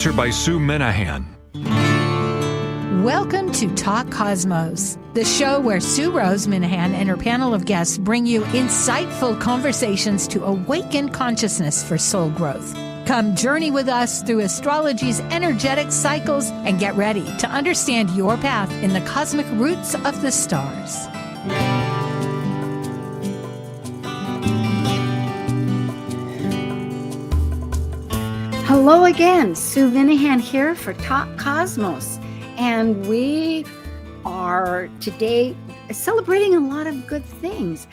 By Sue Minahan. Welcome to Talk Cosmos, the show where Sue Rose Minahan and her panel of guests bring you insightful conversations to awaken consciousness for soul growth. Come journey with us through astrology's energetic cycles and get ready to understand your path in the cosmic roots of the stars. Hello again, Sue Minahan here for Talk Cosmos, and we are today celebrating a lot of good things.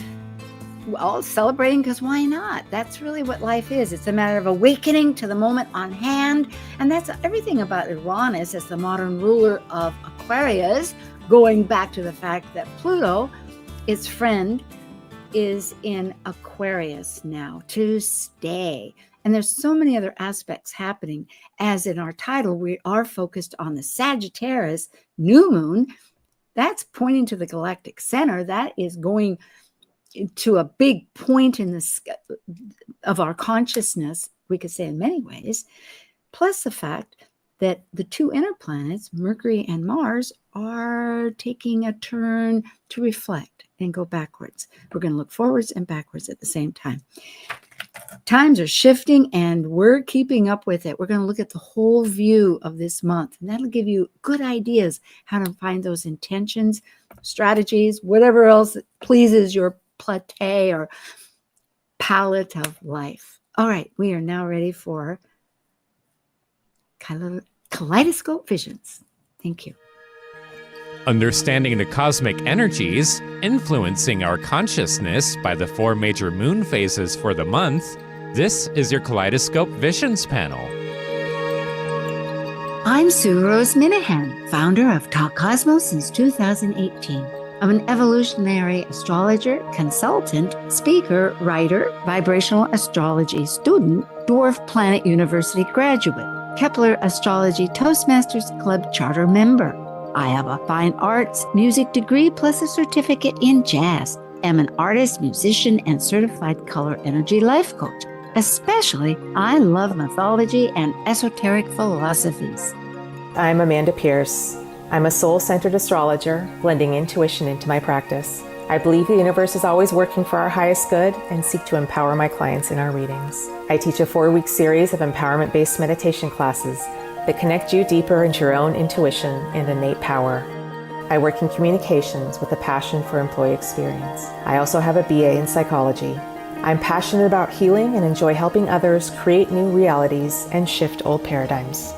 Well, celebrating because why not? That's really what life is. It's a matter of awakening to the moment on hand, and that's everything about Uranus as the modern ruler of Aquarius, going back to the fact that Pluto, its friend, is in Aquarius now to stay. And there's so many other aspects happening. As in our title, we are focused on the Sagittarius New Moon. That's pointing to the galactic center. That is going to a big point in the of our consciousness, we could say in many ways, plus the fact that the two inner planets, Mercury and Mars, are taking a turn to reflect and go backwards. We're going to look forwards and backwards at the same time. Times are shifting and we're keeping up with it. We're going to look at the whole view of this month, and that'll give you good ideas how to find those intentions, strategies, whatever else pleases your plate or palette of life. All right, we are now ready for Kaleidoscope Visions. Thank you. Understanding the cosmic energies influencing our consciousness by the 4 major moon phases for the month, this is your Kaleidoscope Visions panel. I'm Sue Rose Minahan, founder of Talk Cosmos since 2018. I'm an evolutionary astrologer, consultant, speaker, writer, vibrational astrology student, Dwarf Planet University graduate, Kepler Astrology Toastmasters Club charter member. I have a fine arts music degree plus a certificate in jazz. I'm an artist, musician, and certified color energy life coach. Especially, I love mythology and esoteric philosophies. I'm Amanda Pierce. I'm a soul-centered astrologer, blending intuition into my practice. I believe the universe is always working for our highest good and seek to empower my clients in our readings. I teach a 4-week series of empowerment-based meditation classes that connect you deeper into your own intuition and innate power. I work in communications with a passion for employee experience. I also have a BA in psychology. I'm passionate about healing and enjoy helping others create new realities and shift old paradigms.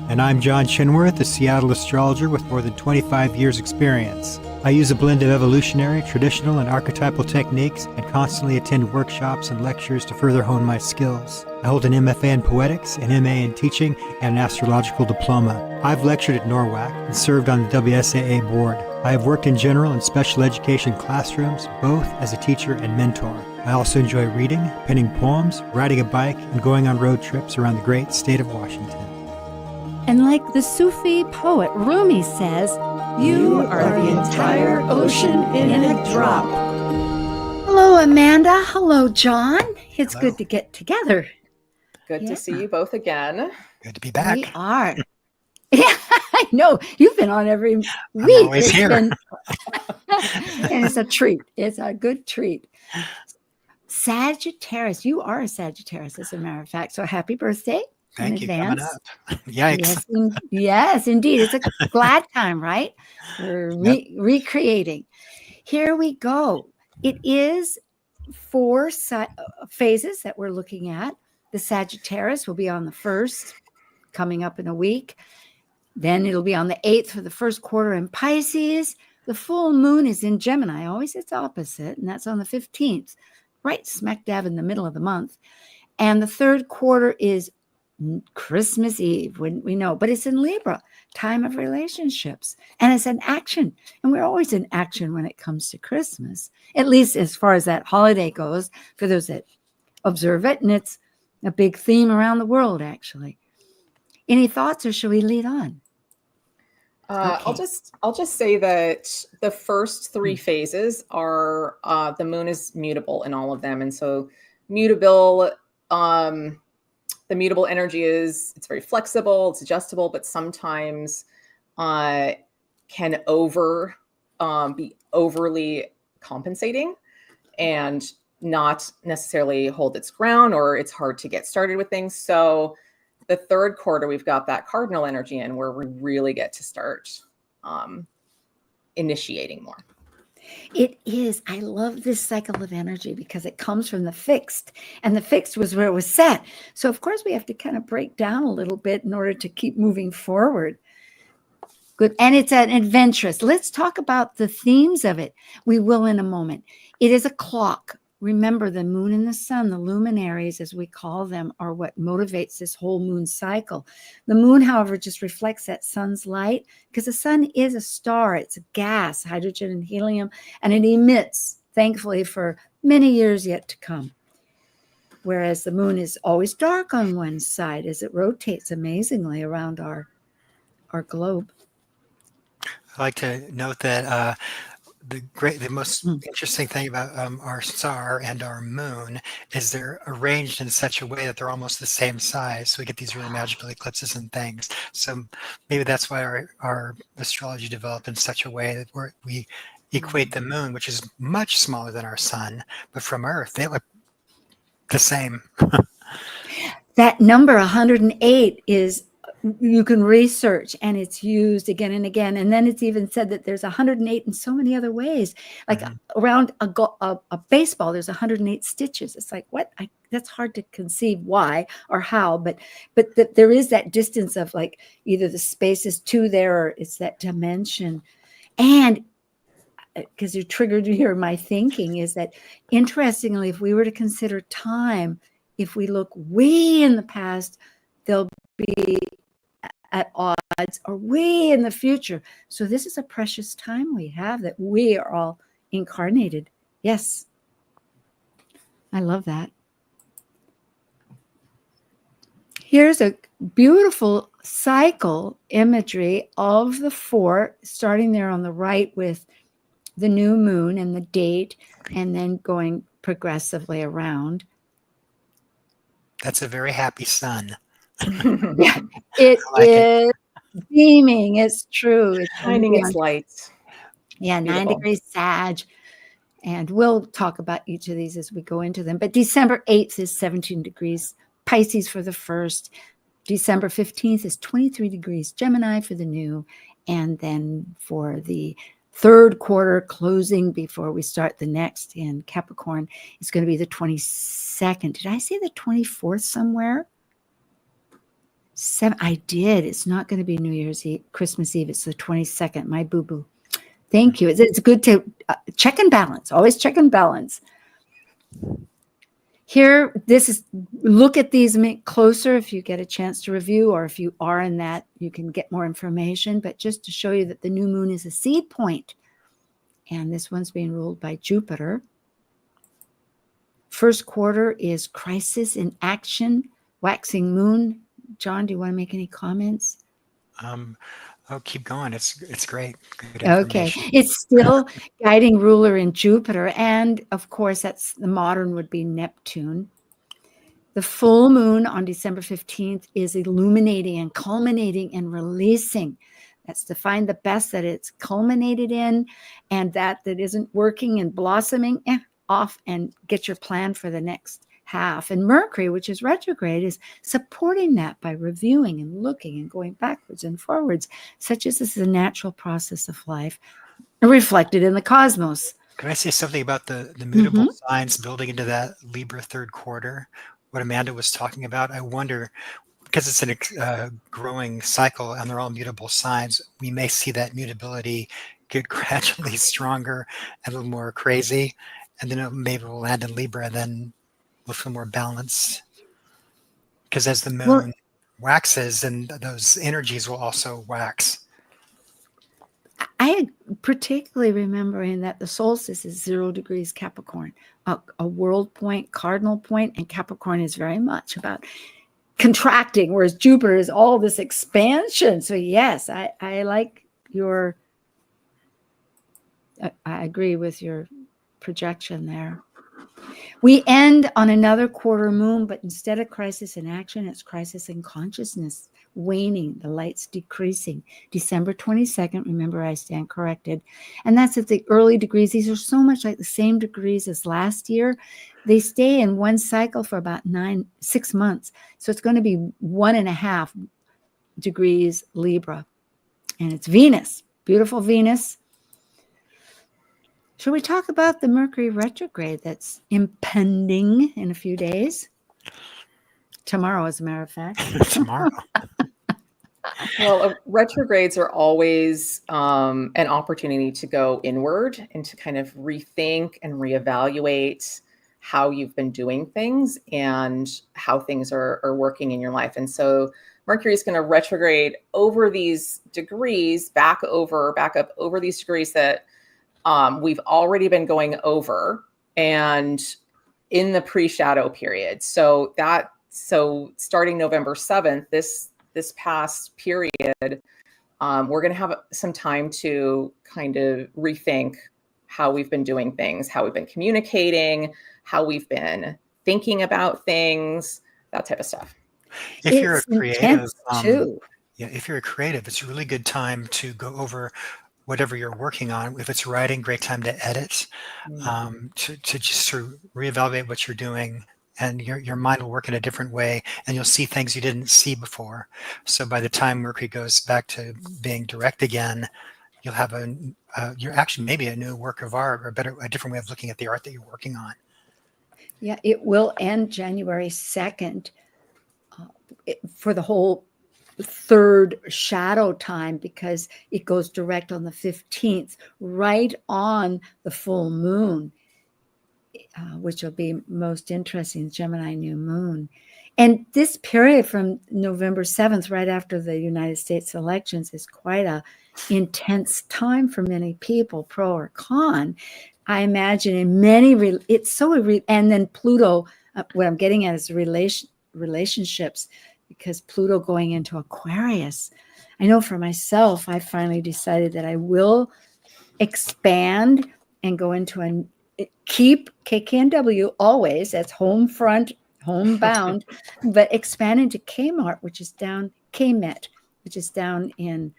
And I'm John Chinworth, a Seattle astrologer with more than 25 years experience. I use a blend of evolutionary, traditional, and archetypal techniques and constantly attend workshops and lectures to further hone my skills. I hold an MFA in poetics, an MA in teaching, and an astrological diploma. I've lectured at NORWAC and served on the WSAA board. I have worked in general and special education classrooms, both as a teacher and mentor. I also enjoy reading, penning poems, riding a bike, and going on road trips around the great state of Washington. And like the Sufi poet Rumi says, you are the entire ocean in a drop. Hello, Amanda. Hello, John. It's Hello. Good to get together. Good Yeah. to see you both again. Good to be back. We are. Yeah, I know. You've been on every week. I'm always here. And it's a treat. It's a good treat. Sagittarius. You are a Sagittarius, as a matter of fact. So happy birthday. Thank in you. advance. Coming up. Yikes. Yes, indeed. It's a glad time, right? We're recreating. Here we go. It is 4 phases that we're looking at. The Sagittarius will be on the 1st, coming up in a week. Then it'll be on the 8th for the first quarter in Pisces. The full moon is in Gemini. Always it's opposite, and that's on the 15th, right smack dab in the middle of the month. And the 3rd quarter is Christmas Eve, when we know, but it's in Libra, time of relationships, and it's an action. And we're always in action when it comes to Christmas, at least as far as that holiday goes, for those that observe it. And it's a big theme around the world, actually. Any thoughts, or should we lead on? Okay. I'll just say that the first 3 phases are the moon is mutable in all of them, and so mutable the mutable energy it's very flexible, it's adjustable, but sometimes can be overly compensating and not necessarily hold its ground, or it's hard to get started with things. So the third quarter, we've got that cardinal energy in where we really get to start initiating more. It is. I love this cycle of energy because it comes from the fixed, and the fixed was where it was set. So of course we have to kind of break down a little bit in order to keep moving forward. Good. And it's an adventurous. Let's talk about the themes of it. We will in a moment. It is a clock. Remember, the moon and the sun, the luminaries, as we call them, are what motivates this whole moon cycle. The moon, however, just reflects that sun's light because the sun is a star. It's a gas, hydrogen and helium, and it emits, thankfully, for many years yet to come. Whereas the moon is always dark on one side as it rotates amazingly around our globe. I like to note that the most interesting thing about our star and our moon is they're arranged in such a way that they're almost the same size. So we get these really magical eclipses and things. So maybe that's why our astrology developed in such a way that we equate the moon, which is much smaller than our sun, but from Earth, they look the same. That number 108 is, you can research, and it's used again and again. And then it's even said that there's 108 in so many other ways. Like around a baseball, there's 108 stitches. It's like, what? That's hard to conceive why or how, but there is that distance of like either the space is two there or it's that dimension. And because you triggered here my thinking is that, interestingly, if we were to consider time, if we look way in the past, there'll be at odds or way in the future. So this is a precious time we have that we are all incarnated. Yes. I love that. Here's a beautiful cycle imagery of the four, starting there on the right with the new moon and the date, and then going progressively around. That's a very happy sun. Yeah, it is beaming. It's true. It's shining its light. Yeah, beautiful. 9 degrees Sag. And we'll talk about each of these as we go into them. But December 8th is 17 degrees Pisces for the first. December 15th is 23 degrees Gemini for the new. And then for the third quarter closing before we start the next in Capricorn, it's going to be the 22nd. Did I say the 24th somewhere? I did. It's not going to be New Year's Eve, Christmas Eve. It's the 22nd. My boo-boo. Thank you. It's good to check and balance. Always check and balance. Here, look at these closer if you get a chance to review, or if you are in that, you can get more information. But just to show you that the new moon is a seed point, and this one's being ruled by Jupiter. First quarter is crisis in action, waxing moon. John, do you want to make any comments? Keep going. It's great. Good okay. It's still guiding ruler in Jupiter. And of course, that's the modern would be Neptune. The full moon on December 15th is illuminating and culminating and releasing. That's to find the best that it's culminated in, and that isn't working and blossoming, off and get your plan for the next half. And Mercury, which is retrograde, is supporting that by reviewing and looking and going backwards and forwards, such as this is a natural process of life reflected in the cosmos. Can I say something about the mutable signs building into that Libra third quarter? What Amanda was talking about, I wonder, because it's a growing cycle and they're all mutable signs, we may see that mutability get gradually stronger and a little more crazy, and then maybe we'll land in Libra, and then we'll feel more balanced. Because as the moon waxes, and those energies will also wax. I particularly remembering that the solstice is 0 degrees Capricorn, a world point, cardinal point, and Capricorn is very much about contracting, whereas Jupiter is all this expansion. So yes, I like your, I agree with your projection there. We end on another quarter moon, but instead of crisis in action, it's crisis in consciousness, waning, the light's decreasing. December 22nd, remember I stand corrected. And that's at the early degrees. These are so much like the same degrees as last year. They stay in one cycle for about 6 months. So it's going to be 1.5 degrees Libra. And it's Venus, beautiful Venus. Shall we talk about the Mercury retrograde that's impending in a few days? Tomorrow, as a matter of fact. Tomorrow. Well, retrogrades are always an opportunity to go inward and to kind of rethink and reevaluate how you've been doing things and how things are working in your life. And so Mercury is going to retrograde over these degrees, back up over these degrees that we've already been going over and in the pre-shadow period. So starting November 7th, this past period, we're going to have some time to kind of rethink how we've been doing things, how we've been communicating, how we've been thinking about things, that type of stuff. If you're a creative, too. if you're a creative, it's a really good time to go over whatever you're working on. If it's writing, great time to edit, to just sort of reevaluate what you're doing, and your mind will work in a different way, and you'll see things you didn't see before. So by the time Mercury goes back to being direct again, you'll have you're actually maybe a new work of art, or a different way of looking at the art that you're working on. Yeah, it will end January 2nd for the whole third shadow time, because it goes direct on the 15th, right on the full moon, which will be most interesting, Gemini New Moon. And this period from November 7th, right after the United States elections, is quite a intense time for many people, pro or con. I imagine in many, and then Pluto, what I'm getting at is relationships, because Pluto going into Aquarius. I know for myself, I finally decided that I will expand and go into keep KKNW always, that's home front, homebound, but expand into Kmart, which is down in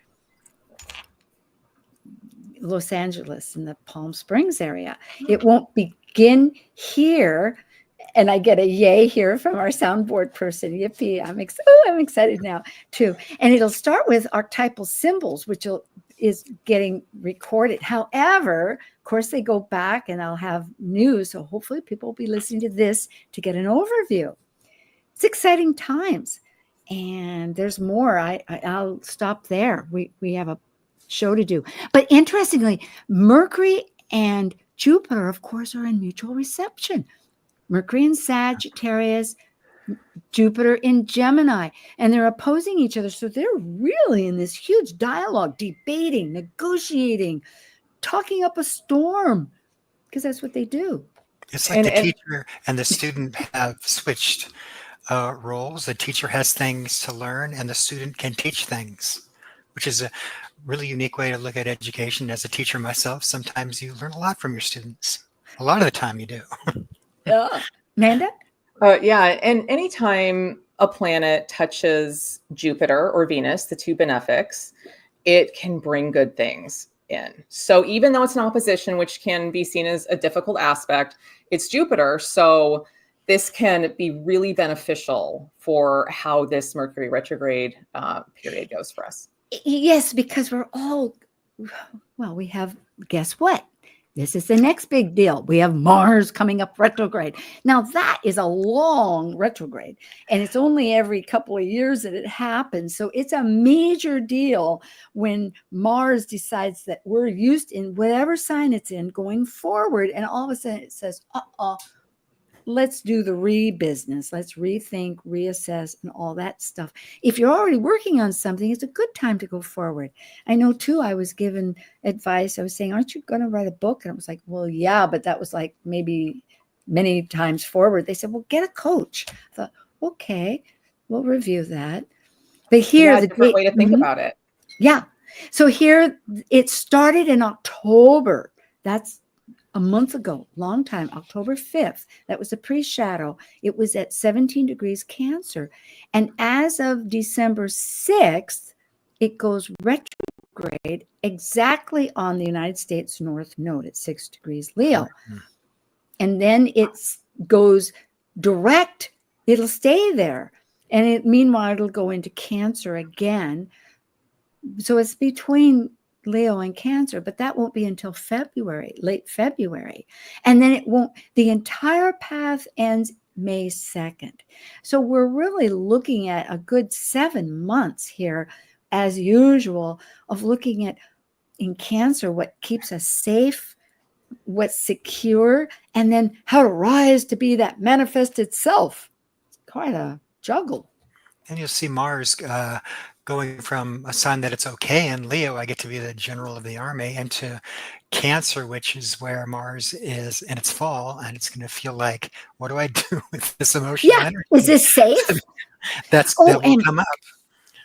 Los Angeles in the Palm Springs area. It won't begin here. And I get a yay here from our soundboard person. Yippee. I'm excited now too. And it'll start with archetypal symbols, which is getting recorded. However, of course, they go back and I'll have news. So hopefully people will be listening to this to get an overview. It's exciting times. And there's more. I'll stop there. We have a show to do. But interestingly, Mercury and Jupiter, of course, are in mutual reception. Mercury in Sagittarius, Jupiter in Gemini, and they're opposing each other. So they're really in this huge dialogue, debating, negotiating, talking up a storm, because that's what they do. It's like the teacher and the student have switched roles. The teacher has things to learn, and the student can teach things, which is a really unique way to look at education. As a teacher myself, sometimes you learn a lot from your students. A lot of the time you do. Amanda? Yeah. And anytime a planet touches Jupiter or Venus, the two benefics, it can bring good things in. So even though it's an opposition, which can be seen as a difficult aspect, it's Jupiter. So this can be really beneficial for how this Mercury retrograde period goes for us. Yes, because we have, guess what? This is the next big deal. We have Mars coming up retrograde. Now, that is a long retrograde, and it's only every couple of years that it happens. So it's a major deal when Mars decides that we're used in whatever sign it's in going forward, and all of a sudden it says, let's do the business. Let's rethink, reassess, and all that stuff. If you're already working on something, it's a good time to go forward. I know, too, I was given advice. I was saying, aren't you going to write a book? And I was like, well, yeah, but that was like maybe many times forward. They said, well, get a coach. I thought, okay, we'll review that. But here, a different way to think about it. Yeah. So here, it started in October. That's a month ago, long time, October 5th. That was a pre-shadow. It was at 17 degrees Cancer. And as of December 6th, it goes retrograde exactly on the United States North Node at 6 degrees Leo. And then it goes direct. It'll stay there. And meanwhile, it'll go into Cancer again. So it's between Leo and Cancer, but that won't be until February, late February. And then it won't, the entire path ends May 2nd. So we're really looking at a good 7 months here, as usual, of looking at in Cancer what keeps us safe, what's secure, and then how to rise to be that manifested self. It's quite a juggle. And you'll see Mars going from a sign that it's okay in Leo, I get to be the general of the army, into Cancer, which is where Mars is in its fall, and it's going to feel like, what do I do with this emotional energy? Is this safe? That will come up.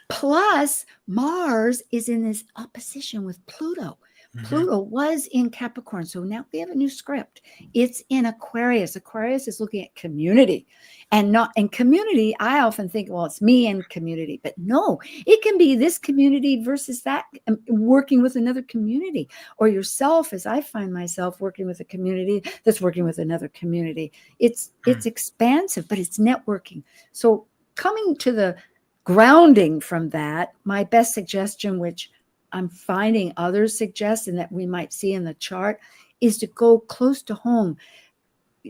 Plus, Mars is in this opposition with Pluto. Pluto was in Capricorn, so now we have a new script. It's in Aquarius. Aquarius is looking at community, and not in community. I often think, well, it's me and community, but no, it can be this community versus that, working with another community, or yourself, as I find myself working with a community that's working with another community. It's expansive, but it's networking. So coming to the grounding from that, my best suggestion, which I'm finding others suggest and that we might see in the chart, is to go close to home,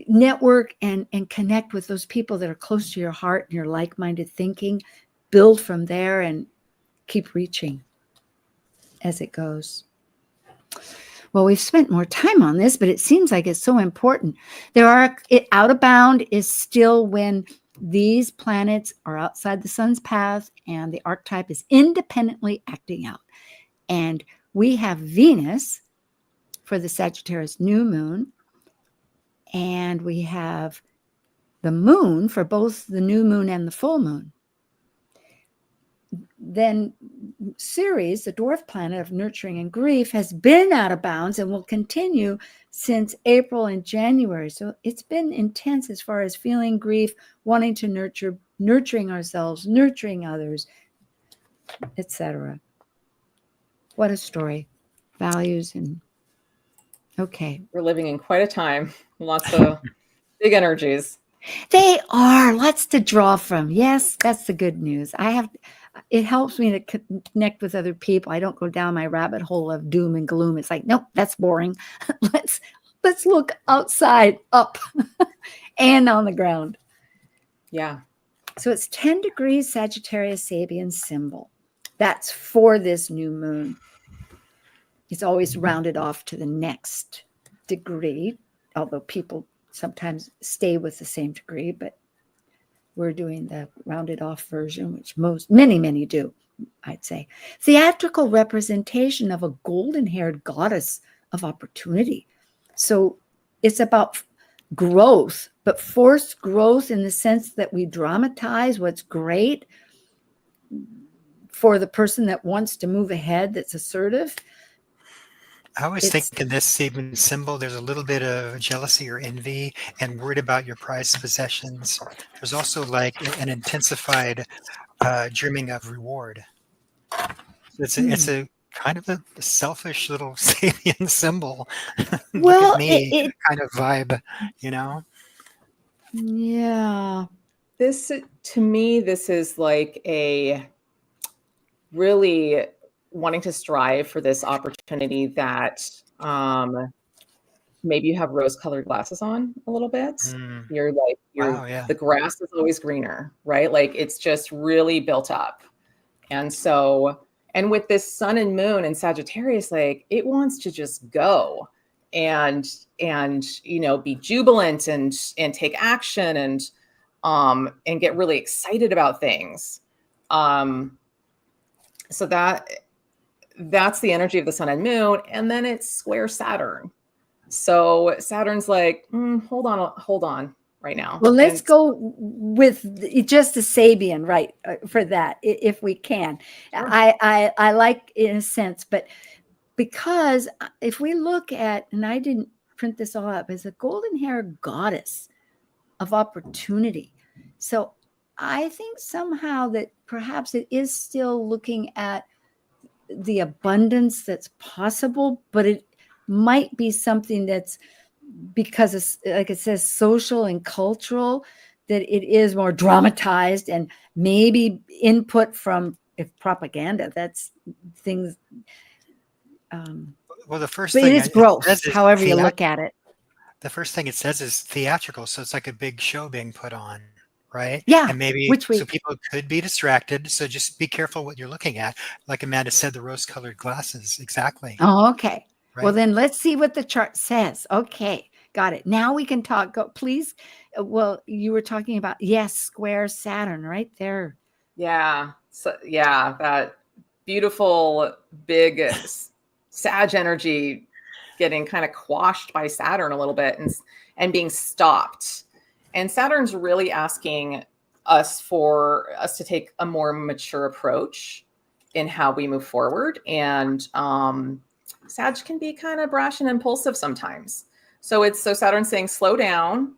network and connect with those people that are close to your heart and your like-minded thinking, build from there and keep reaching as it goes. Well, we've spent more time on this, but it seems like it's so important. Out of bound is still when these planets are outside the sun's path and the archetype is independently acting out. And we have Venus for the Sagittarius New Moon, and we have the moon for both the new moon and the full moon. Then Ceres, the dwarf planet of nurturing and grief, has been out of bounds and will continue since April and January. So it's been intense as far as feeling grief, wanting to nurture, nurturing ourselves, nurturing others, etc. What a story. Values and okay. We're living in quite a time. Lots of big energies. They are lots to draw from. Yes, that's the good news. It helps me to connect with other people. I don't go down my rabbit hole of doom and gloom. It's like, nope, that's boring. Let's look outside, up, and on the ground. Yeah. So it's 10 degrees Sagittarius Sabian symbol. That's for this new moon. It's always rounded off to the next degree, although people sometimes stay with the same degree, but we're doing the rounded off version, which many do, I'd say. Theatrical representation of a golden-haired goddess of opportunity. So it's about growth, but forced growth in the sense that we dramatize what's great for the person that wants to move ahead, that's assertive. I always think in this Sabian symbol, there's a little bit of jealousy or envy and worried about your prized possessions. There's also like an intensified dreaming of reward. So it's a kind of a selfish little Sabian symbol. Well, look at me kind of vibe, you know? Yeah. This, to me, this is like a really wanting to strive for this opportunity that maybe you have rose-colored glasses on a little bit. You're like, the grass is always greener, right? Like it's just really built up. And so, and with this sun and moon and Sagittarius, like it wants to just go and be jubilant and take action and get really excited about things. So that's the energy of the sun and moon. And then it's square Saturn. So Saturn's like, hold on right now. Well, let's go with just the Sabian, right, for that, if we can. Sure. I like in a sense, but because if we look at, and I didn't print this all up, is a golden hair goddess of opportunity. So I think somehow that perhaps it is still looking at the abundance that's possible, but it might be something that's, because it's, like it says, social and cultural, that it is more dramatized, and maybe input from, if propaganda, that's things. Well, the first But thing it is it gross, says is however you look at it. the first thing it says is theatrical, so it's like a big show being put on, right? Yeah, And maybe which so we, people could be distracted. So just be careful what you're looking at. Like Amanda said, the rose-colored glasses, exactly, oh, okay. Well, right? then let's see what the chart says. Okay, got it. Now we can talk. Go, please. Well, you were talking about, yes, square Saturn right there. Yeah. So yeah, that beautiful big Sag energy getting kind of quashed by Saturn a little bit, and being stopped. And Saturn's really asking us to take a more mature approach in how we move forward. And Sag can be kind of brash and impulsive sometimes. So Saturn's saying, slow down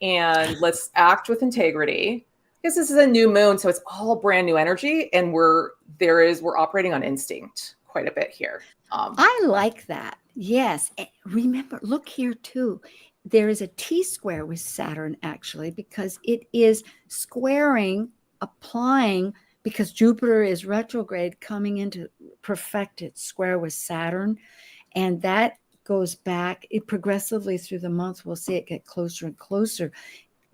and let's act with integrity, because this is a new moon. So it's all brand new energy. And we're operating on instinct quite a bit here. I like that. Yes. Remember, look here too. There is a T-square with Saturn, actually, because it is squaring, applying, because Jupiter is retrograde, coming into perfect its square with Saturn. And that goes back progressively through the month. We'll see it get closer and closer.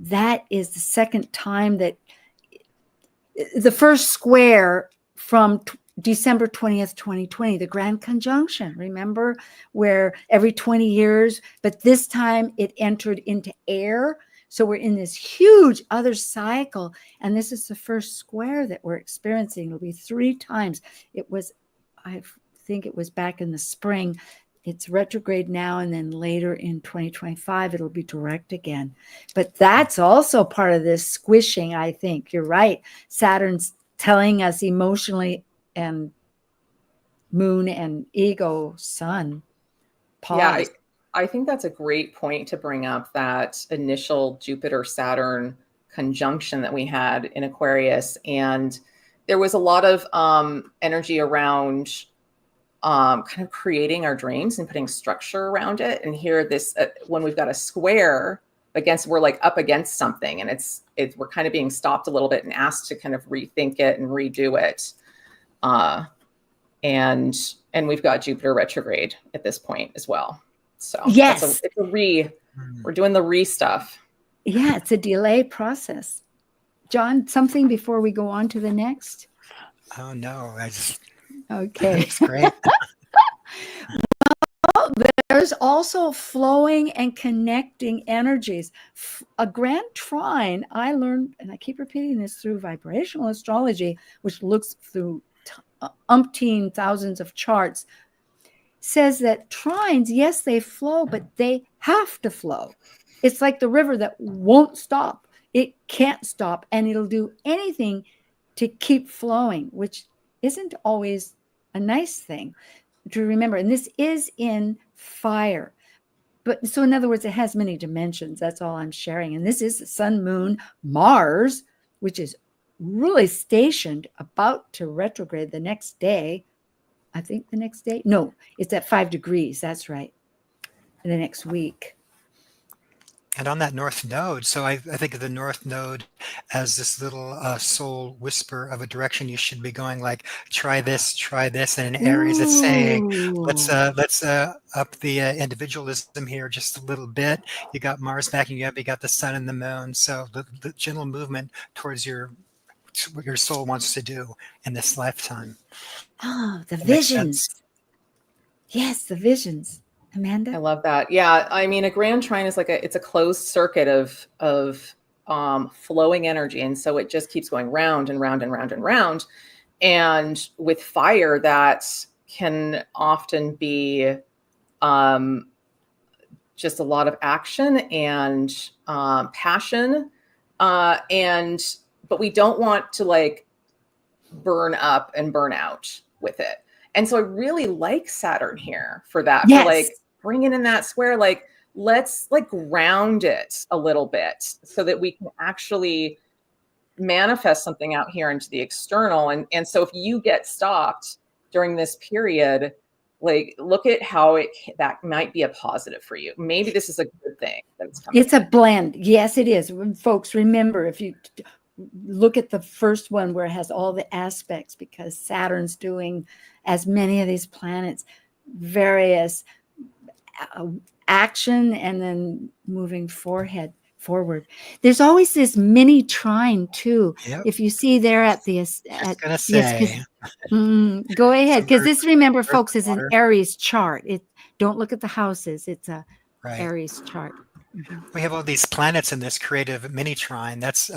That is the second time that the first square from December 20th, 2020, the grand conjunction, remember, where every 20 years, but this time it entered into air. So we're in this huge other cycle. And this is the first square that we're experiencing. It'll be 3 times. I think it was back in the spring. It's retrograde now, and then later in 2025, it'll be direct again. But that's also part of this squishing, I think. You're right. Saturn's telling us emotionally, and moon and ego, sun, pause. Yeah, I think that's a great point to bring up, that initial Jupiter-Saturn conjunction that we had in Aquarius. And there was a lot of energy around kind of creating our dreams and putting structure around it. And here, when we've got a square against, we're like up against something, and we're kind of being stopped a little bit and asked to kind of rethink it and redo it. And we've got Jupiter retrograde at this point as well. So yes, we're doing the re stuff. Yeah, it's a delay process. John, something before we go on to the next? Oh no, okay. That's great. Well, there's also flowing and connecting energies. A grand trine, I learned, and I keep repeating this, through vibrational astrology, which looks through umpteen thousands of charts, says that trines, yes, they flow, but they have to flow. It's like the river that won't stop. It can't stop, and it'll do anything to keep flowing, which isn't always a nice thing to remember. And this is in fire. But so in other words, it has many dimensions. That's all I'm sharing. And this is the sun, moon, Mars, which is really stationed, about to retrograde the next day. I think the next day. No, it's at 5 degrees. That's right. In the next week. And on that north node, so I think of the north node as this little soul whisper of a direction you should be going, like try this, and in Aries it's saying, let's up the individualism here just a little bit. You got Mars backing you up, you got the sun and the moon, so the gentle movement towards what your soul wants to do in this lifetime. Oh, the visions. Yes, the visions. Amanda? I love that. Yeah. I mean, a grand trine is it's a closed circuit of flowing energy. And so it just keeps going round and round and round and round. And with fire, that can often be just a lot of action and passion. But we don't want to burn up and burn out with it. And so I really like Saturn here for that. Yes. For bringing in that square, let's like ground it a little bit so that we can actually manifest something out here into the external. And so if you get stopped during this period, like look at how that might be a positive for you. Maybe this is a good thing that's coming. It's a blend. Yes, it is. Folks, remember, if you look at the first one where it has all the aspects, because Saturn's doing, as many of these planets, various action and then moving forward. There's always this mini trine too. Yep. If you see there at the Gonna say. go ahead, because this, remember, Earth folks, is an water. Aries chart. Don't look at the houses. It's a Right. Aries chart. We have all these planets in this creative mini trine. That's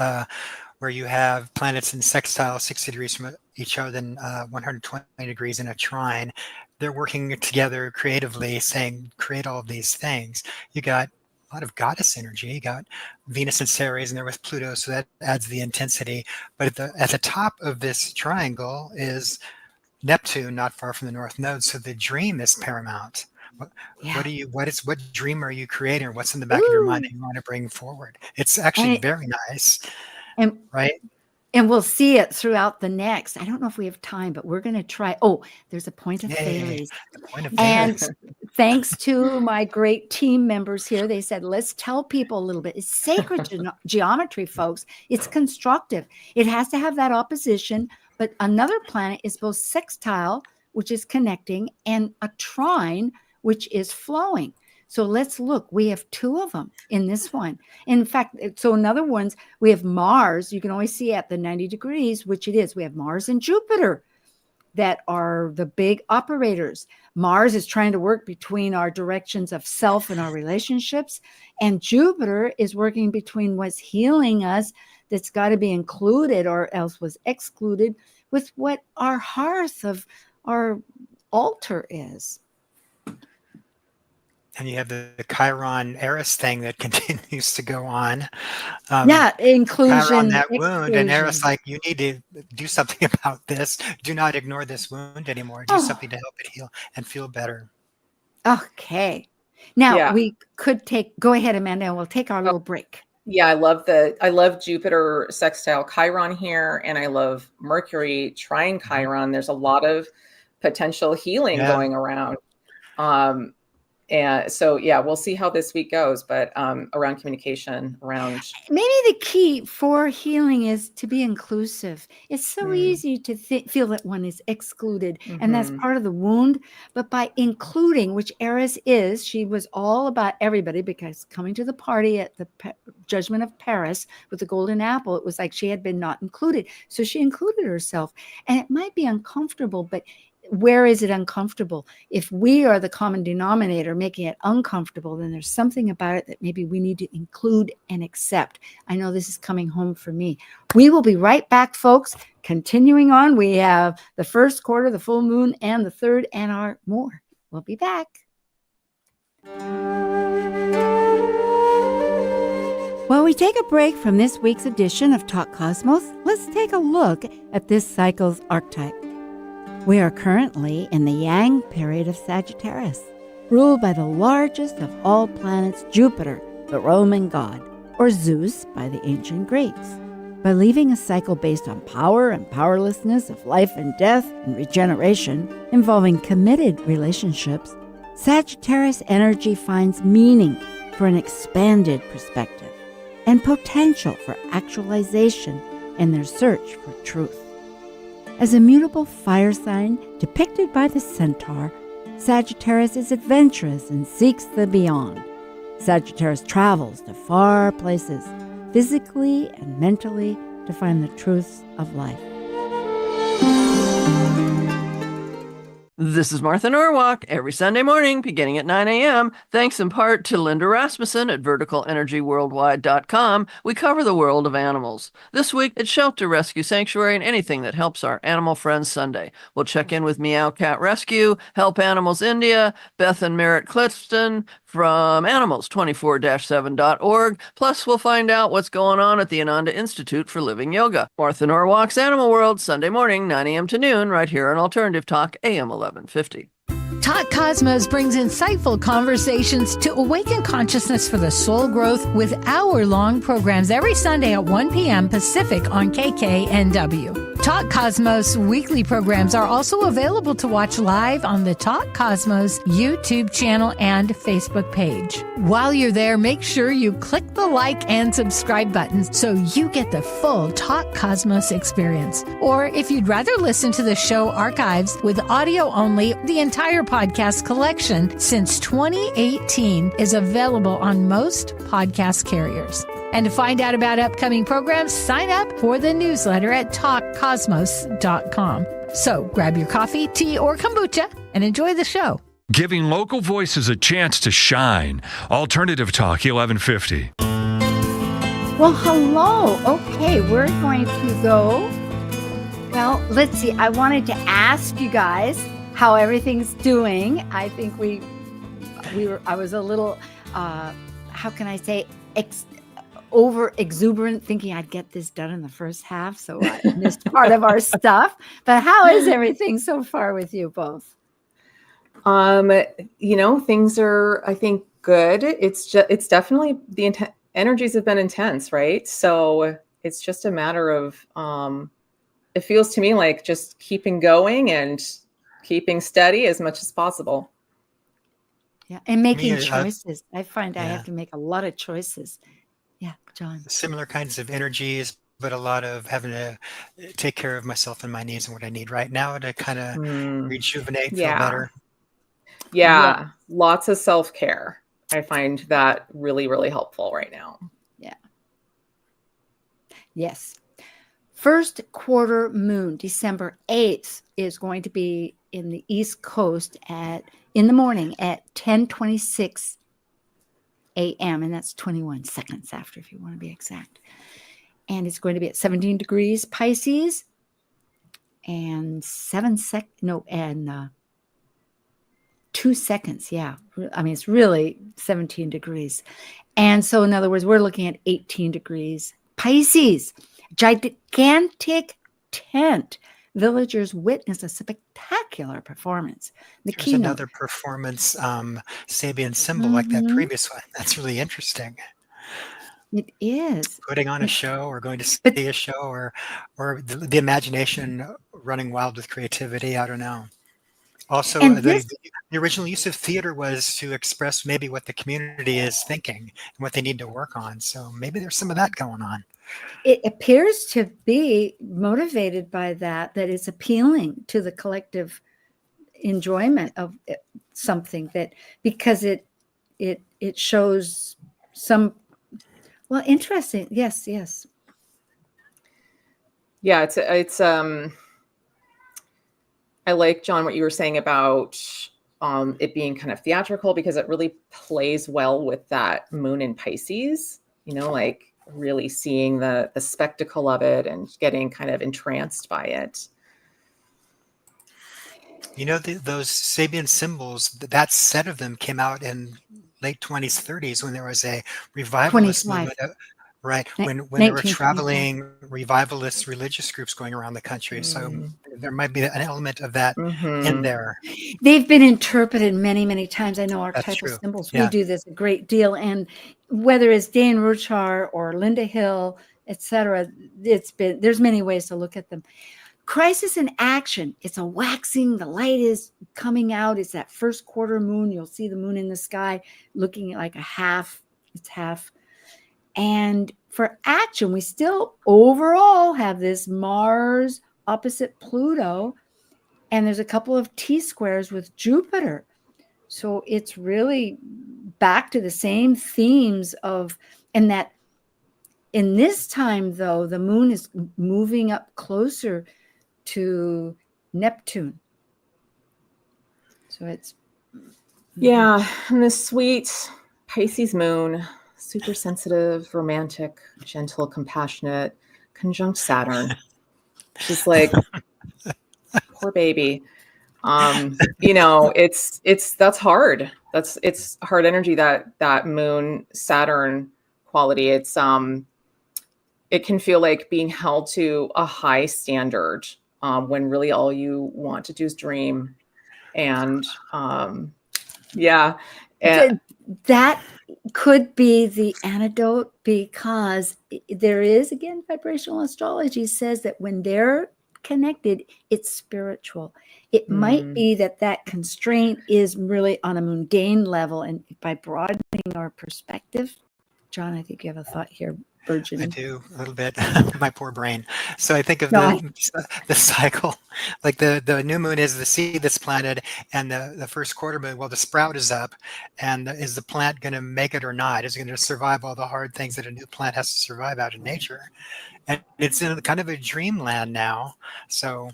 where you have planets in sextile 60 degrees from each other, then 120 degrees in a trine. They're working together creatively, saying, create all of these things. You got a lot of goddess energy. You got Venus and Ceres, and there with Pluto, so that adds the intensity. But at the top of this triangle is Neptune, not far from the North Node. So the dream is paramount. What dream are you creating, or what's in the back of your mind that you want to bring forward? It's actually very nice, right? And we'll see it throughout the next. I don't know if we have time, but we're going to try. Oh, there's a point of Thales. And thanks to my great team members here, they said, let's tell people a little bit. It's sacred geometry, folks. It's constructive. It has to have that opposition. But another planet is both sextile, which is connecting, and a trine, which is flowing. So let's look. We have two of them in this one. In fact, so in other ones, we have Mars. You can always see at the 90 degrees, which it is. We have Mars and Jupiter that are the big operators. Mars is trying to work between our directions of self and our relationships. And Jupiter is working between what's healing us, that's got to be included or else was excluded, with what our hearth of our altar is. And you have the Chiron Eris thing that continues to go on. Inclusion. Chiron, that wound, and Eris like, you need to do something about this. Do not ignore this wound anymore. Do something to help it heal and feel better. Okay. Now we could go ahead, Amanda, and we'll take our little break. Yeah, I love Jupiter sextile Chiron here, and I love Mercury trine Chiron. There's a lot of potential healing going around. And so, we'll see how this week goes, but around communication, around... Maybe the key for healing is to be inclusive. It's so easy to feel that one is excluded, and that's part of the wound. But by including, which Eris is, she was all about everybody, because coming to the party at the Judgment of Paris with the golden apple, it was like she had been not included. So she included herself, and it might be uncomfortable, but where is it uncomfortable? If we are the common denominator making it uncomfortable, then there's something about it that maybe we need to include and accept. I know this is coming home for me. We will be right back, folks. Continuing on, we have the first quarter, the full moon, and the third, and more. We'll be back. While we take a break from this week's edition of Talk Cosmos, let's take a look at this cycle's archetype. We are currently in the Yang period of Sagittarius, ruled by the largest of all planets, Jupiter, the Roman god, or Zeus by the ancient Greeks. By leaving a cycle based on power and powerlessness of life and death and regeneration, involving committed relationships, Sagittarius energy finds meaning for an expanded perspective and potential for actualization in their search for truth. As a mutable fire sign depicted by the centaur, Sagittarius is adventurous and seeks the beyond. Sagittarius travels to far places, physically and mentally, to find the truths of life. This is Martha Norwalk every Sunday morning beginning at 9 a.m. Thanks in part to Linda Rasmussen at verticalenergyworldwide.com. We cover the world of animals. This week, it's Shelter Rescue Sanctuary and anything that helps our animal friends Sunday. We'll check in with Meow Cat Rescue, Help Animals India, Beth and Merritt Clifton from animals24-7.org. Plus, we'll find out what's going on at the Ananda Institute for Living Yoga. Martha Norwalk's Animal World, Sunday morning, 9 a.m. to noon, right here on Alternative Talk, AM 1150. Talk Cosmos brings insightful conversations to awaken consciousness for the soul growth with hour-long programs every Sunday at 1 p.m. Pacific on KKNW. Talk Cosmos weekly programs are also available to watch live on the Talk Cosmos YouTube channel and Facebook page. While you're there, make sure you click the like and subscribe buttons so you get the full Talk Cosmos experience. Or if you'd rather listen to the show archives with audio only, the entire podcast collection since 2018 is available on most podcast carriers. And to find out about upcoming programs, sign up for the newsletter at talkcosmos.com. So grab your coffee, tea, or kombucha and enjoy the show. Giving local voices a chance to shine. Alternative Talk 1150. Well, hello. Okay, we're going to go. Well, let's see. I wanted to ask you guys how everything's doing. I think I was a little, how can I say, over exuberant, thinking I'd get this done in the first half, so I missed part of our stuff. But how is everything so far with you both? Things are, I think, good. It's definitely energies have been intense, right? So it's just a matter of, it feels to me like just keeping going and keeping steady as much as possible. Yeah, and making choices. I find I have to make a lot of choices. Yeah, John. Similar kinds of energies, but a lot of having to take care of myself and my needs and what I need right now to kind of rejuvenate, feel better. Yeah, lots of self-care. I find that really, really helpful right now. Yeah. Yes. First quarter moon, December 8th, is going to be in the East Coast in the morning at 10:26 a.m. and that's 21 seconds after, if you want to be exact. And it's going to be at 17 degrees Pisces and 2 seconds. Yeah. I mean, it's really 17 degrees. And so in other words, we're looking at 18 degrees Pisces, gigantic tent. Villagers witness a spectacular performance. There's another performance Sabian symbol like that previous one. That's really interesting. It is. Putting on a show or going to see a show or the imagination running wild with creativity. I don't know. Also, the original use of theater was to express maybe what the community is thinking and what they need to work on. So maybe there's some of that going on. It appears to be motivated by that it's appealing to the collective enjoyment of something because it shows some, interesting. Yes. Yeah, it's I like, John, what you were saying about it being kind of theatrical because it really plays well with that moon in Pisces, like really seeing the spectacle of it and getting kind of entranced by it. Those Sabian symbols, that set of them came out in late 20s, 30s when there was a revivalist movement. Right. When there were traveling revivalist religious groups going around the country. So there might be an element of that in there. They've been interpreted many, many times. I know archetypal symbols. Yeah. We do this a great deal. And whether it's Dan Ruchar or Linda Hill, etc., there's many ways to look at them. Crisis in action. It's a waxing. The light is coming out. It's that first quarter moon. You'll see the moon in the sky looking like a half. It's half. And for action, we still overall have this Mars opposite Pluto, and there's a couple of T-squares with Jupiter. So it's really back to the same themes and that in this time, though, the moon is moving up closer to Neptune. So it's. Yeah, and this sweet Pisces moon, super sensitive, romantic, gentle, compassionate, conjunct Saturn. She's like, poor baby. That's hard. It's hard energy, that moon Saturn quality. It can feel like being held to a high standard when really all you want to do is dream And yeah. And That could be the antidote, because there is, again, vibrational astrology says that when they're connected, it's spiritual. It might be that constraint is really on a mundane level, and by broadening our perspective. John, I think you have a thought here, burgeoning. I do a little bit. My poor brain. So I think of the cycle, like the new moon is the seed that's planted, and the first quarter moon. Well, the sprout is up, and is the plant going to make it or not? Is it going to survive all the hard things that a new plant has to survive out in nature? And it's in kind of a dreamland now. So,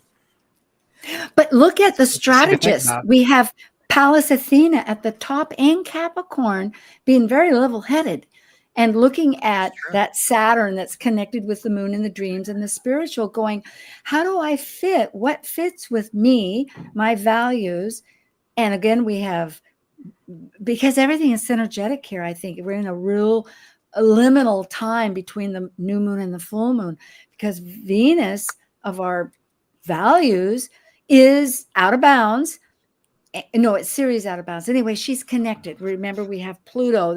but look at the interesting to think strategists. about. We have Pallas Athena at the top, and Capricorn being very level-headed, and looking at that Saturn that's connected with the moon and the dreams and the spiritual, going, how do I fit? What fits with me, my values? And again, we have, because everything is synergetic here, I think we're in a real liminal time between the new moon and the full moon, because Venus of our values is out of bounds. No, it's Ceres out of bounds. Anyway, she's connected. Remember, we have Pluto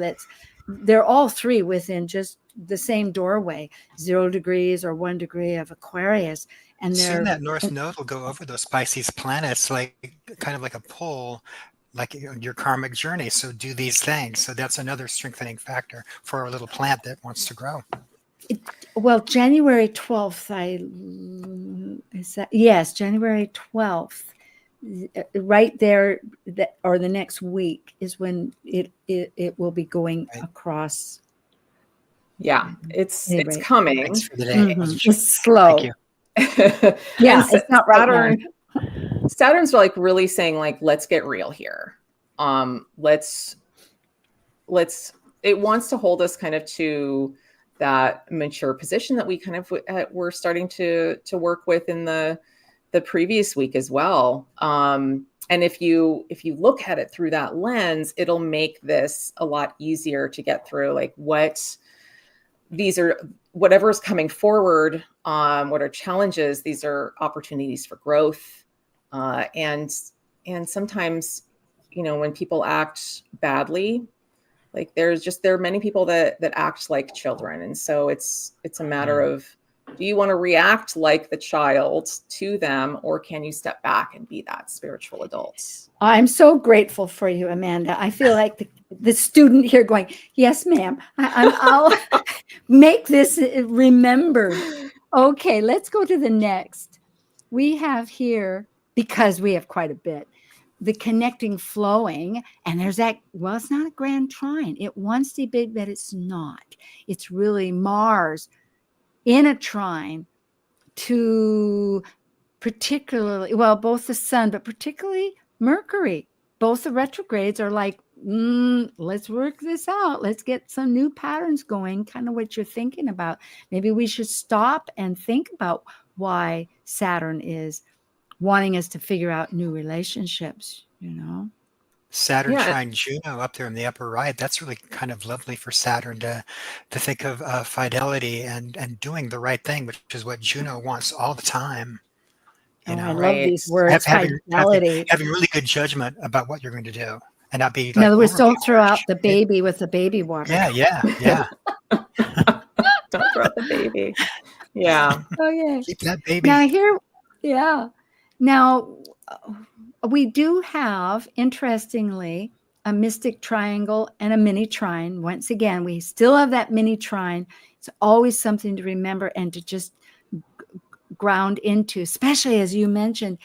they're all three within just the same doorway, 0 degrees or 1 degree of Aquarius. And Soon that North Node will go over those Pisces planets, like kind of like a pull, like your karmic journey. So do these things. So that's another strengthening factor for a little plant that wants to grow. Well, January 12th, yes, January 12th, right there, or the next week is when it will be going across. Yeah, it's coming. Thanks for the day. It's slow. Thank you. Yeah, it's not Saturn. Saturn's like really saying, like, let's get real here. Let's. It wants to hold us kind of to that mature position that we kind of were starting to work with in the previous week as well. And if you look at it through that lens, it'll make this a lot easier to get through. Like whatever's coming forward, what are challenges, these are opportunities for growth. And sometimes, when people act badly, like there are many people that act like children. And so it's a matter of, do you want to react like the child to them, or can you step back and be that spiritual adult? I'm so grateful for you, Amanda. I feel like the student here going, yes, ma'am. I'll make this remembered. Okay, let's go to the next. We have here, because we have quite a bit, the connecting flowing, and there's that, well, it's not a grand trine. It wants to be, but it's not. It's really Mars in a trine to particularly, well, both the sun, but particularly Mercury. Both the retrogrades are like, let's work this out. Let's get some new patterns going, kind of what you're thinking about. Maybe we should stop and think about why Saturn is wanting us to figure out new relationships, Saturn trine Juno up there in the upper right. That's really kind of lovely for Saturn to think of fidelity and doing the right thing, which is what Juno wants all the time. I love these words. Having Fidelity. really good judgment about what you're going to do, and not be. In other words, don't throw out the baby with the baby water. Yeah. Don't throw out the baby. Yeah. Okay. Keep that baby. Now, we do have, interestingly, a mystic triangle and a mini trine. Once again, we still have that mini trine. It's always something to remember and to just ground into, especially as you mentioned.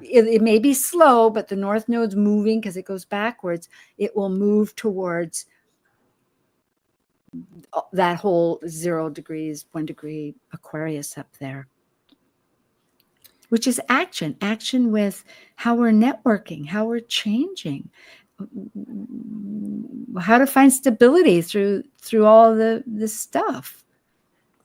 It may be slow, but the North Node's moving because it goes backwards. It will move towards that whole 0 degrees, 1 degree Aquarius up there, which is action with how we're networking, how we're changing, how to find stability through all this stuff.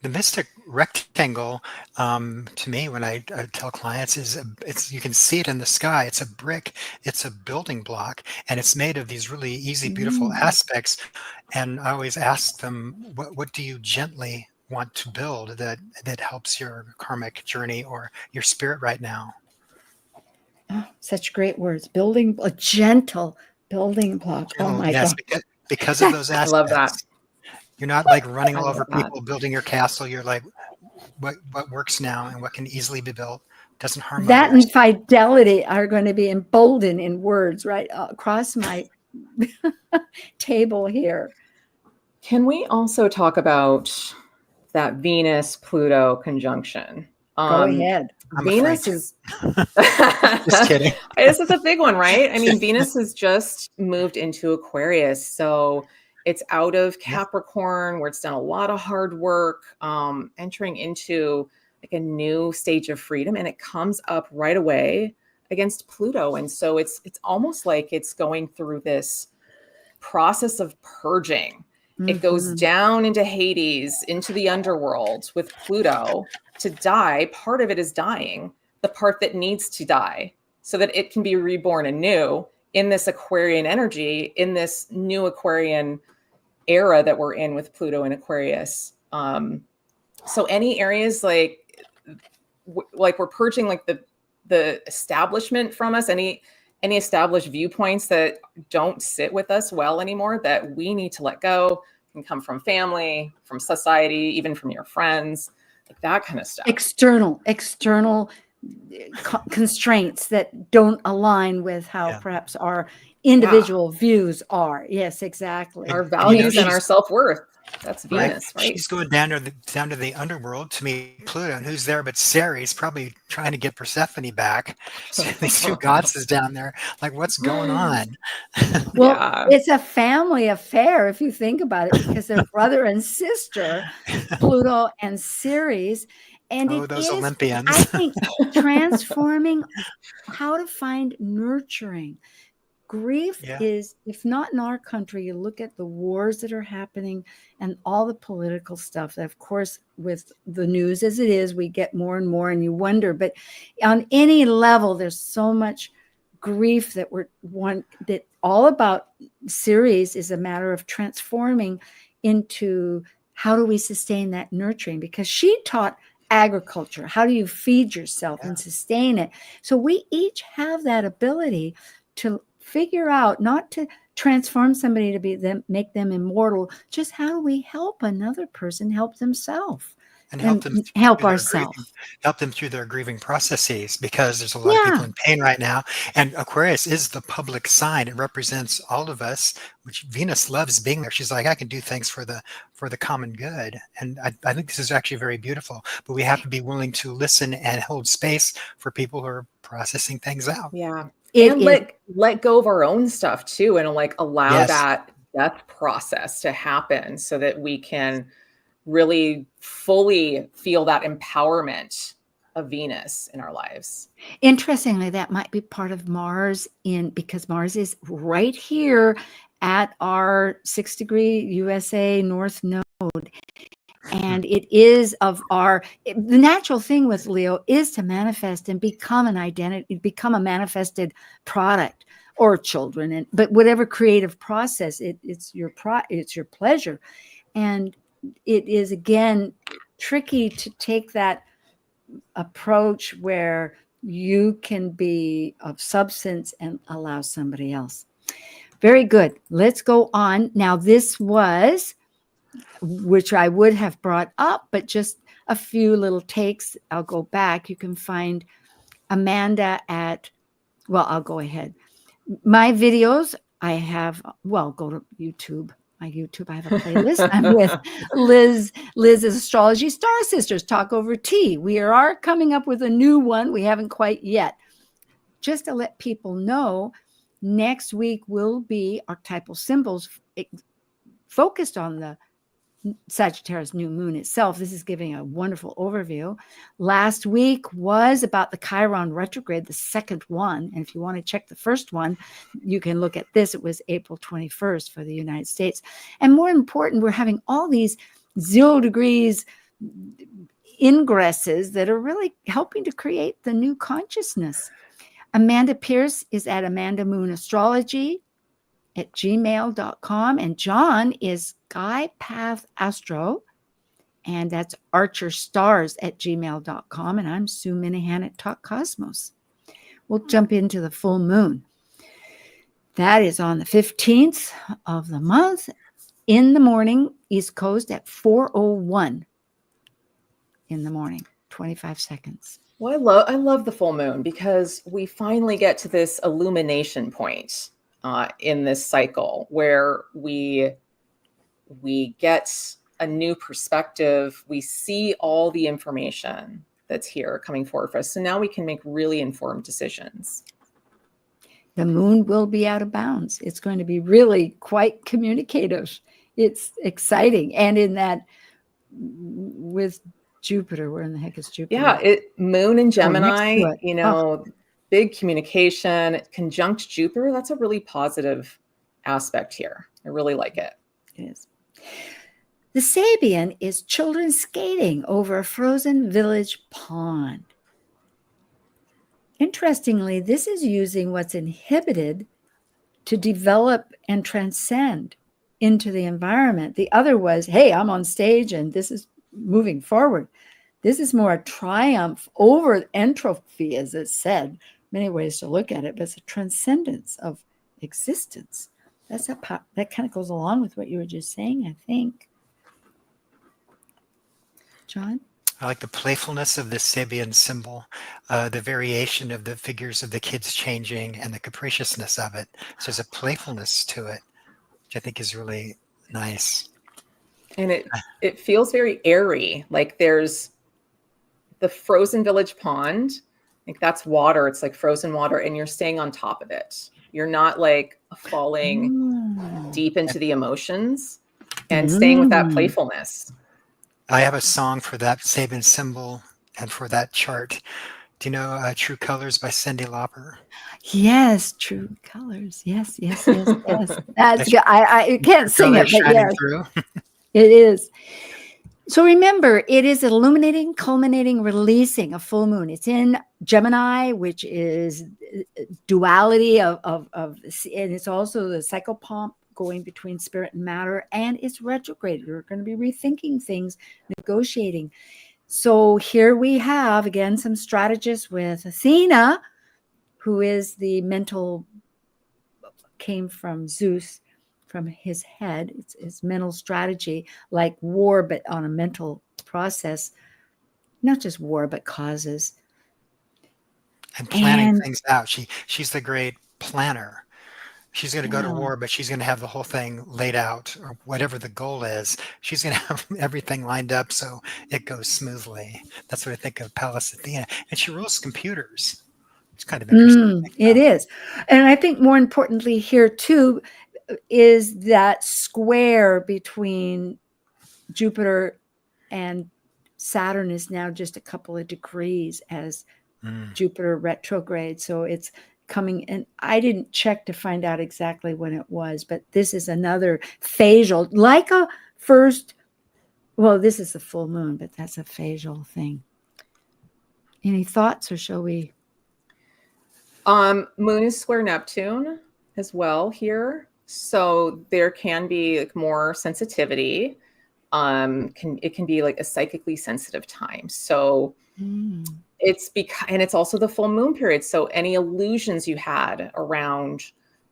The mystic rectangle, to me, when I tell clients, it's you can see it in the sky. It's a brick, it's a building block, and it's made of these really easy, beautiful aspects. And I always ask them, what do you gently want to build that helps your karmic journey or your spirit right now? Oh, such great words. Building a gentle building block. Oh my Yes, God. because of those I love that. aspects. You're not like running I all over love that. people building your castle. You're like, what works now and what can easily be built doesn't harm That others. and fidelity are going to be emboldened in words right across my table here. Can we also talk about that Venus-Pluto conjunction? Go ahead. I'm Venus afraid is Just kidding. This is a big one, right? I mean, Venus has just moved into Aquarius, so it's out of Capricorn, where it's done a lot of hard work, entering into like a new stage of freedom, and it comes up right away against Pluto, and so it's almost like it's going through this process of purging. It goes down into Hades, into the underworld with Pluto to die. Part of it is dying, the part that needs to die, so that it can be reborn anew in this Aquarian energy, in this new Aquarian era that we're in with Pluto and Aquarius. So any areas like we're purging like the establishment from us, any established viewpoints that don't sit with us well anymore, that we need to let go, can come from family, from society, even from your friends, like that kind of stuff. External constraints that don't align with how perhaps our individual views are. Yes, exactly. Our values and our self-worth. That's Venus, right? She's going down to the underworld to meet Pluto, and who's there but Ceres, probably trying to get Persephone back. So these two goddesses down there, like, what's going on? Well, it's a family affair if you think about it, because they're brother and sister, Pluto and Ceres. And those Olympians. I think, transforming how to find nurturing. Grief is, if not in our country, you look at the wars that are happening and all the political stuff that, of course, with the news as it is, we get more and more, and you wonder, but on any level, there's so much grief that that all about Ceres is a matter of transforming into how do we sustain that nurturing, because she taught agriculture. How do you feed yourself and sustain it? So we each have that ability to figure out, not to transform somebody to be them, make them immortal. Just how do we help another person help themselves and help ourselves? Help them through their grieving processes, because there's a lot of people in pain right now. And Aquarius is the public sign. It represents all of us, which Venus loves being there. She's like, I can do things for the common good. And I think this is actually very beautiful, but we have to be willing to listen and hold space for people who are processing things out. Yeah. And let go of our own stuff too, and like allow that death process to happen, so that we can really fully feel that empowerment of Venus in our lives. Interestingly, that might be part of Mars, because Mars is right here at our 6-degree USA North node. And it is the natural thing with Leo is to manifest and become an identity, become a manifested product or children, but whatever creative process, it's your pleasure. And it is, again, tricky to take that approach where you can be of substance and allow somebody else. Very good. Let's go on. Now, this was, which I would have brought up, but just a few little takes. I'll go back. You can find Amanda I'll go ahead. My videos, I have, go to YouTube. My YouTube, I have a playlist. I'm with Liz's Astrology Star Sisters, Talk Over Tea. We are coming up with a new one. We haven't quite yet. Just to let people know, next week will be archetypal symbols focused on the Sagittarius New Moon itself. This is giving a wonderful overview. Last week was about the Chiron retrograde, the second one. And if you want to check the first one, you can look at this. It was April 21st for the United States. And more important, we're having all these 0 degrees ingresses that are really helping to create the new consciousness. Amanda Pierce is at Amanda Moon Astrology at gmail.com, and John is Sky Path Astro, and that's Archer Stars at gmail.com, and I'm Sue Minahan at Talk Cosmos. we'll jump into the full moon. That is on the 15th of the month in the morning, East Coast at 4:01 in the morning, 25 seconds. Well, I love the full moon because we finally get to this illumination point in this cycle where we get a new perspective. We see all the information that's here coming forward for us. So now we can make really informed decisions. The moon will be out of bounds. It's going to be really quite communicative. It's exciting. And in that, with Jupiter, where in the heck is Jupiter? Yeah, moon in Gemini, next to it. Big communication, conjunct Jupiter. That's a really positive aspect here. I really like it. It is. The Sabian is children skating over a frozen village pond. Interestingly, this is using what's inhibited to develop and transcend into the environment. The other was, hey, I'm on stage and this is moving forward. This is more a triumph over entropy, as it's said. Many ways to look at it, but it's a transcendence of existence. That kind of goes along with what you were just saying, I think. John? I like the playfulness of the Sabian symbol, the variation of the figures of the kids changing, and the capriciousness of it. So there's a playfulness to it, which I think is really nice. And it feels very airy. Like there's the frozen village pond. Like that's water. It's like frozen water, and you're staying on top of it. You're not like falling deep into the emotions and staying with that playfulness. I have a song for that Sabian symbol and for that chart. Do you know True Colors by Cyndi Lauper? Yes, True Colors. Yes. That's good. I can't sing it, but yes, through. It is. So remember, it is illuminating, culminating, releasing a full moon. It's in Gemini, which is duality of and it's also the psychopomp going between spirit and matter, and it's retrograde. We're going to be rethinking things, negotiating. So here we have, again, some strategists with Athena, who is the mental, came from Zeus, from his head. It's mental strategy, like war, but on a mental process. Not just war, but causes. And planning things out. She's the great planner. She's going to go to war, but she's going to have the whole thing laid out, or whatever the goal is. She's going to have everything lined up so it goes smoothly. That's what I think of Pallas Athena. And she rules computers. It's kind of interesting. It is. And I think more importantly here too is that square between Jupiter and Saturn is now just a couple of degrees as Jupiter retrograde. So it's coming, and I didn't check to find out exactly when it was, but this is another phasal, like a first, well, this is the full moon, but that's a phasal thing. Any thoughts, or shall we? Moon is square Neptune as well here. So there can be like more sensitivity. It can be like a psychically sensitive time. So and it's also the full moon period. So any illusions you had around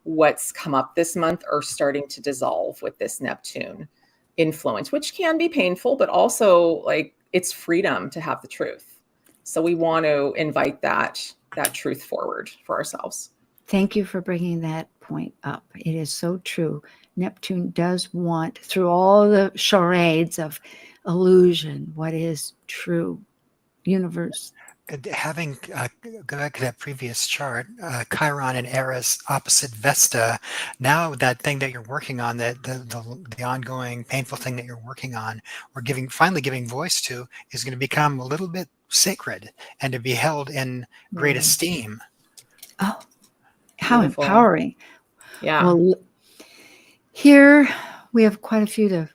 what's come up this month are starting to dissolve with this Neptune influence, which can be painful, but also like it's freedom to have the truth. So we want to invite that truth forward for ourselves. Thank you for bringing that point up. It is so true. Neptune does want, through all the charades of illusion, what is true universe. Having go back to that previous chart, Chiron and Eris opposite Vesta. Now that thing that you're working on, the ongoing painful thing that you're working on, or finally giving voice to, is going to become a little bit sacred and to be held in great esteem. Oh, how Beautiful. Empowering! Yeah. Well, here we have quite a few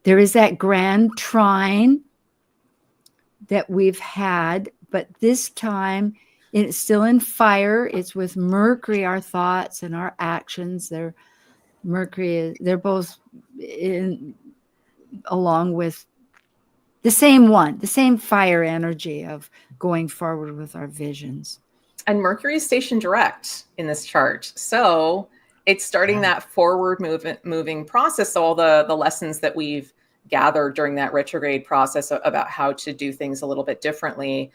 there is that grand trine that we've had, but this time it's still in fire. It's with Mercury, our thoughts and our actions. They're both along with the same fire energy of going forward with our visions. And Mercury is stationed direct in this chart. So it's starting that forward moving process. So all the lessons that we've gathered during that retrograde process about how to do things a little bit differently,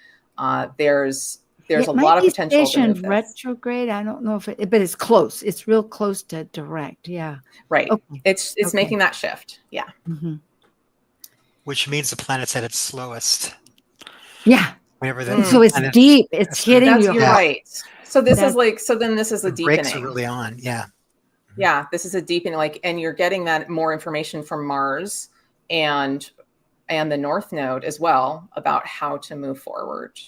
there's a lot of potential to move this. Retrograde. I don't know if it, but it's close. It's real close to direct. Yeah. Right. Okay. It's making that shift. Yeah. Mm-hmm. Which means the planet's at its slowest. Yeah. Whenever the so it's deep. It's hitting you. You're right. So this is like, so then this is a deepening. Brakes are really on. Yeah. Yeah. This is a deepening, like, and you're getting that more information from Mars and the North Node as well about how to move forward.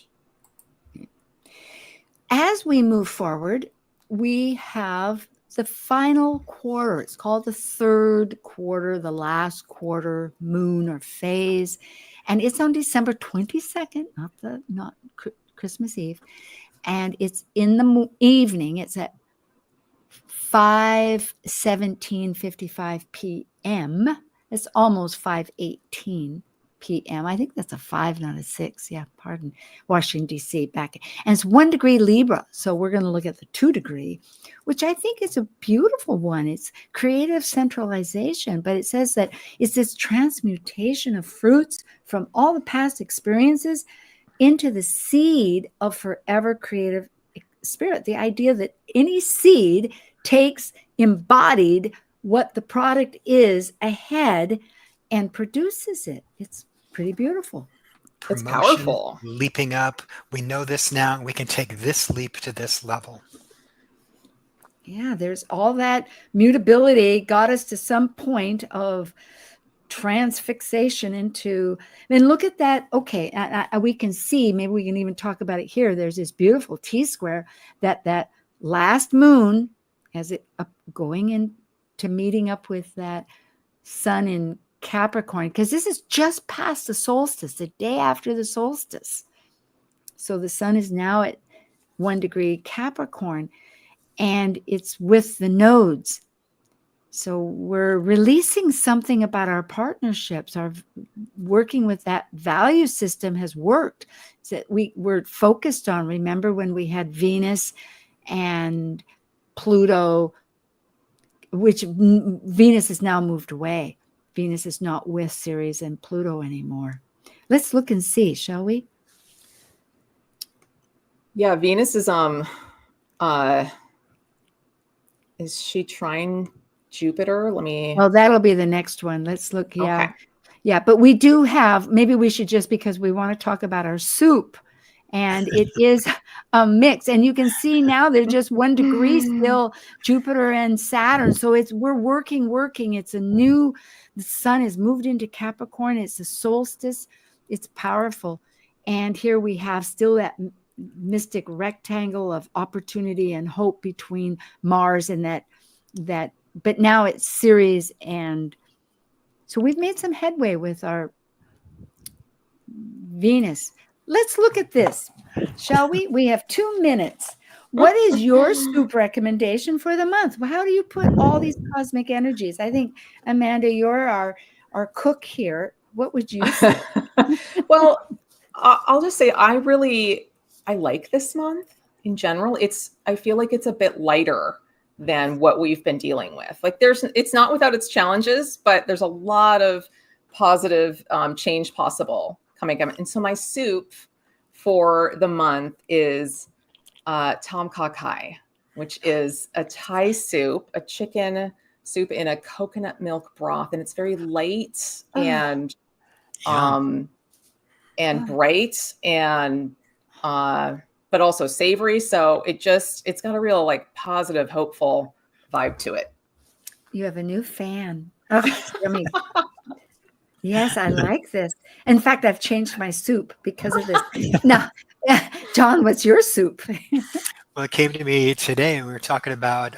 As we move forward, we have the final quarter. It's called the third quarter, the last quarter moon or phase. And it's on December 22nd, not Christmas Eve. And it's in the evening. It's at 5:17:55 p.m. It's almost 5:18 p.m. I think that's a 5, not a 6. Yeah, pardon. Washington, D.C. back. And it's 1 degree Libra. So we're going to look at the 2 degree, which I think is a beautiful one. It's creative centralization, but it says that it's this transmutation of fruits from all the past experiences into the seed of forever creative spirit. The idea that any seed takes embodied what the product is ahead and produces it. It's pretty beautiful. It's powerful. Leaping up. We know this now. We can take this leap to this level. Yeah, there's all that mutability got us to some point of transfixation into, and look at that. Okay, we can see, maybe we can even talk about it here. There's this beautiful T-square that last moon, as it going into meeting up with that sun in Capricorn, because this is just past the solstice, the day after the solstice. So the sun is now at 1 degree Capricorn, and it's with the nodes. So we're releasing something about our partnerships. Our working with that value system has worked. So we're focused on, remember when we had Venus and Pluto, which Venus has now moved away. Venus is not with Ceres and Pluto anymore. Let's look and see, shall we? Yeah, Venus is she trine Jupiter? Let me. Oh, that'll be the next one. Let's look. Yeah. Okay. Yeah, but we do have, maybe we should just, because we want to talk about our soup, and it is a mix. And you can see now they're just 1 degree still, Jupiter and Saturn. So we're working. It's the sun has moved into Capricorn. It's the solstice. It's powerful. And here we have still that mystic rectangle of opportunity and hope between Mars and that, but now it's Ceres. And so we've made some headway with our Venus. Let's look at this, shall we? We have 2 minutes. What is your soup recommendation for the month? How do you put all these cosmic energies? I think, Amanda, you're our cook here. What would you say? Well, I'll just say I like this month in general. I feel like it's a bit lighter than what we've been dealing with. Like it's not without its challenges, but there's a lot of positive change possible coming up. And so my soup for the month is Tom Kha Kai, which is a Thai soup, a chicken soup in a coconut milk broth, and it's very light and bright and but also savory. So it's got a real like positive, hopeful vibe to it. You have a new fan. Oh, yummy. Yes, I like this. In fact, I've changed my soup because of this. Now, John, what's your soup? Well, it came to me today. We were talking about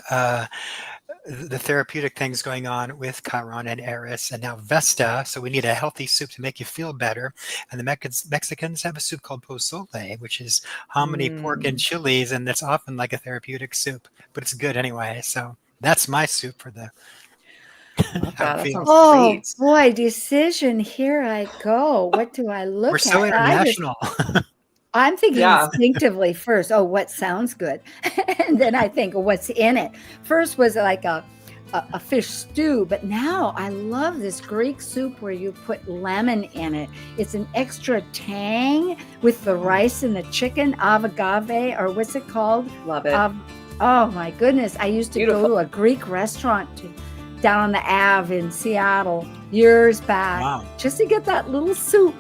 the therapeutic things going on with Chiron and Eris, and now Vesta. So we need a healthy soup to make you feel better. And the Mexicans have a soup called pozole, which is hominy, pork, and chilies, and that's often like a therapeutic soup, but it's good anyway. So that's my soup for the. That sounds great. Boy, decision. Here I go. What do I look at? We're so international. I'm thinking Yeah. instinctively first, oh, what sounds good? And then I think, what's in it? First was like a fish stew, but now I love this Greek soup where you put lemon in it. It's an extra tang with the rice and the chicken, avagave, or what's it called? Love it. Oh my goodness. I used to Beautiful. go to a Greek restaurant down on the Ave in Seattle years back, Wow. just to get that little soup.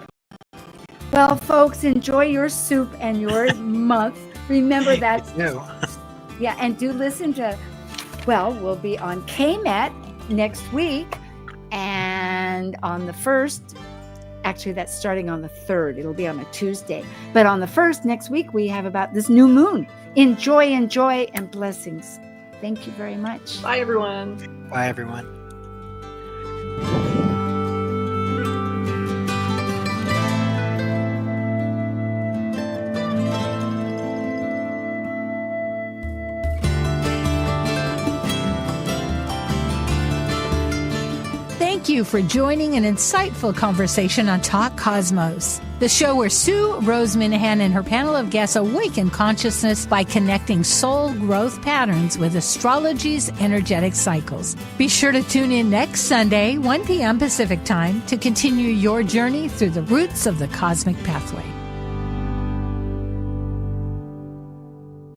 Well, folks, enjoy your soup and your month. Remember that. No. Yeah, and do listen to, well, we'll be on KMET next week, and on the 1st, actually that's starting on the 3rd. It'll be on a Tuesday. But on the 1st, next week, we have about this new moon. Enjoy, and blessings. Thank you very much. Bye, everyone. Bye, everyone. Thank you for joining an insightful conversation on Talk Cosmos, the show where Sue Minahan and her panel of guests awaken consciousness by connecting soul growth patterns with astrology's energetic cycles. Be sure to tune in next Sunday, 1 p.m. Pacific Time, to continue your journey through the roots of the cosmic pathway.